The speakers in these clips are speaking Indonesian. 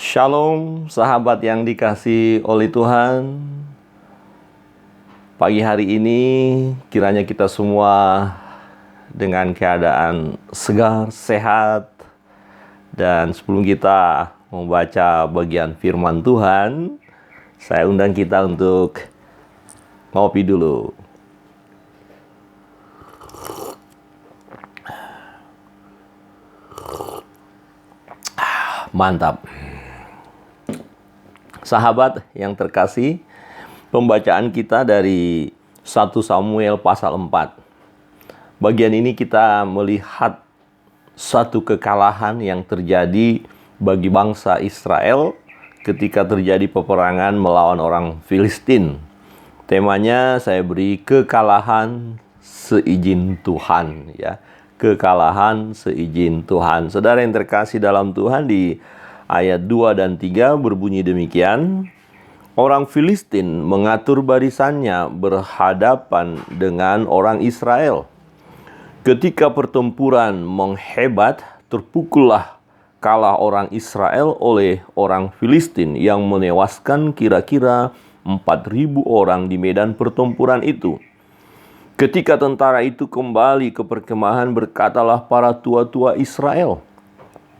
Shalom, sahabat yang dikasihi oleh Tuhan. Pagi hari ini kiranya kita semua dengan keadaan segar, sehat. Dan sebelum kita membaca bagian firman Tuhan, saya undang kita untuk ngopi dulu. Mantap. Sahabat yang terkasih, pembacaan kita dari 1 Samuel pasal 4. Bagian ini kita melihat satu kekalahan yang terjadi bagi bangsa Israel ketika terjadi peperangan melawan orang Filistin. Temanya saya beri kekalahan seizin Tuhan, ya. Kekalahan seizin Tuhan. Saudara yang terkasih dalam Tuhan, di ayat 2 dan 3 berbunyi demikian. Orang Filistin mengatur barisannya berhadapan dengan orang Israel. Ketika pertempuran menghebat, terpukullah kalah orang Israel oleh orang Filistin yang menewaskan kira-kira 4.000 orang di medan pertempuran itu. Ketika tentara itu kembali ke perkemahan, berkatalah para tua-tua Israel,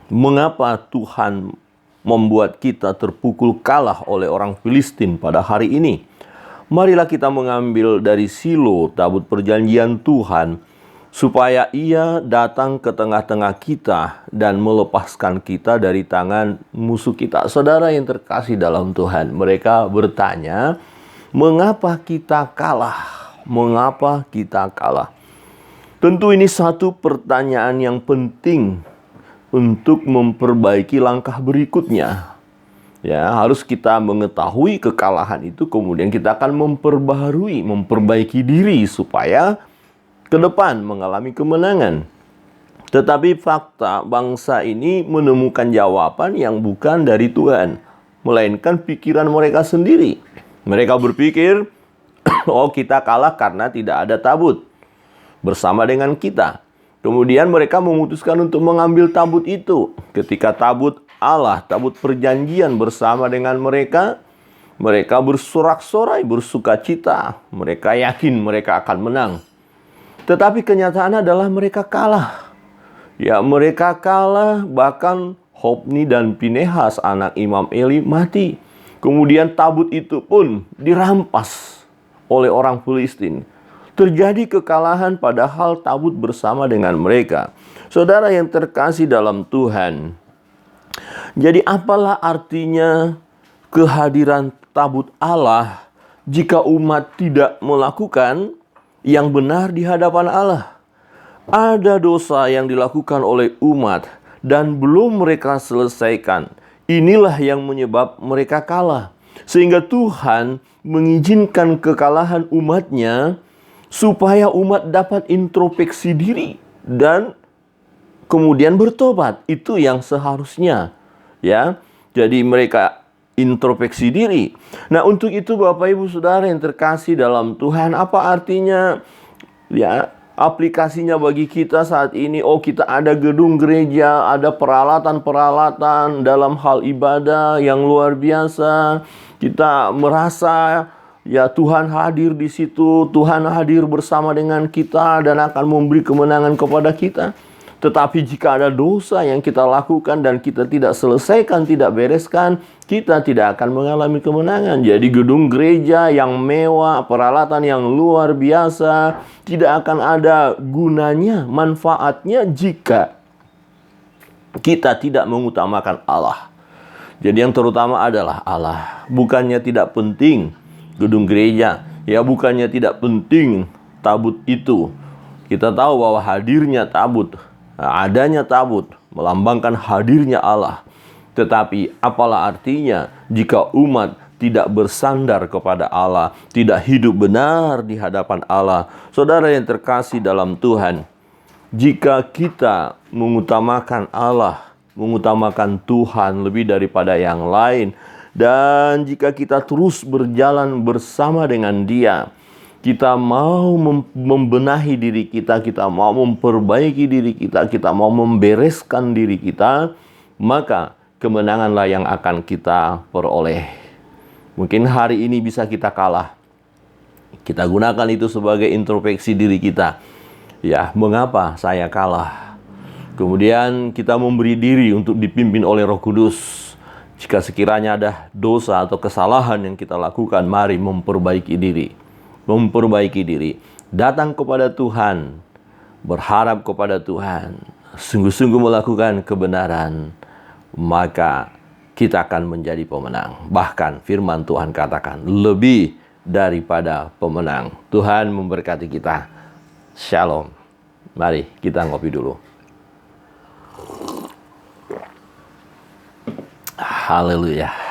"Mengapa Tuhan membuat kita terpukul kalah oleh orang Filistin pada hari ini? Marilah kita mengambil dari Silo tabut perjanjian Tuhan, supaya ia datang ke tengah-tengah kita dan melepaskan kita dari tangan musuh kita." Saudara yang terkasih dalam Tuhan, mereka bertanya, mengapa kita kalah? Mengapa kita kalah? Tentu ini satu pertanyaan yang penting untuk memperbaiki langkah berikutnya. Ya, harus kita mengetahui kekalahan itu, kemudian kita akan memperbaiki diri supaya ke depan mengalami kemenangan. Tetapi fakta bangsa ini menemukan jawaban yang bukan dari Tuhan, melainkan pikiran mereka sendiri. Mereka berpikir, oh, kita kalah karena tidak ada tabut bersama dengan kita. Kemudian mereka memutuskan untuk mengambil tabut itu. Ketika tabut Allah, tabut perjanjian bersama dengan mereka, mereka bersorak-sorai, bersukacita. Mereka yakin mereka akan menang. Tetapi kenyataan adalah mereka kalah. Ya, mereka kalah, bahkan Hofni dan Pinehas, anak Imam Eli, mati. Kemudian tabut itu pun dirampas oleh orang Filistin. Terjadi kekalahan padahal tabut bersama dengan mereka. Saudara yang terkasih dalam Tuhan, jadi apalah artinya kehadiran tabut Allah jika umat tidak melakukan yang benar di hadapan Allah? Ada dosa yang dilakukan oleh umat dan belum mereka selesaikan. Inilah yang menyebab mereka kalah. Sehingga Tuhan mengizinkan kekalahan umatnya supaya umat dapat introspeksi diri dan kemudian bertobat. Itu yang seharusnya, ya. Jadi mereka introspeksi diri. Nah, untuk itu Bapak Ibu Saudara yang terkasih dalam Tuhan, apa artinya, ya, aplikasinya bagi kita saat ini? Oh, kita ada gedung gereja, ada peralatan-peralatan dalam hal ibadah yang luar biasa. Kita merasa, ya, Tuhan hadir di situ, Tuhan hadir bersama dengan kita dan akan memberi kemenangan kepada kita. Tetapi jika ada dosa yang kita lakukan dan kita tidak selesaikan, tidak bereskan, kita tidak akan mengalami kemenangan. Jadi gedung gereja yang mewah, peralatan yang luar biasa, tidak akan ada gunanya, manfaatnya jika kita tidak mengutamakan Allah. Jadi yang terutama adalah Allah. Bukannya tidak penting gedung gereja, ya, bukannya tidak penting tabut itu. Kita tahu bahwa hadirnya tabut, adanya tabut melambangkan hadirnya Allah. Tetapi apalah artinya jika umat tidak bersandar kepada Allah, tidak hidup benar di hadapan Allah? Saudara yang terkasih dalam Tuhan, jika kita mengutamakan Allah, mengutamakan Tuhan lebih daripada yang lain, dan jika kita terus berjalan bersama dengan Dia, kita mau membenahi diri kita, kita mau memperbaiki diri kita, kita mau membereskan diri kita, maka kemenanganlah yang akan kita peroleh. Mungkin hari ini bisa kita kalah. Kita gunakan itu sebagai introspeksi diri kita. Ya, mengapa saya kalah? Kemudian kita memberi diri untuk dipimpin oleh Roh Kudus. Jika sekiranya ada dosa atau kesalahan yang kita lakukan, mari memperbaiki diri. Memperbaiki diri. Datang kepada Tuhan. Berharap kepada Tuhan. Sungguh-sungguh melakukan kebenaran. Maka kita akan menjadi pemenang. Bahkan firman Tuhan katakan, lebih daripada pemenang. Tuhan memberkati kita. Shalom. Mari kita ngopi dulu. Haleluya.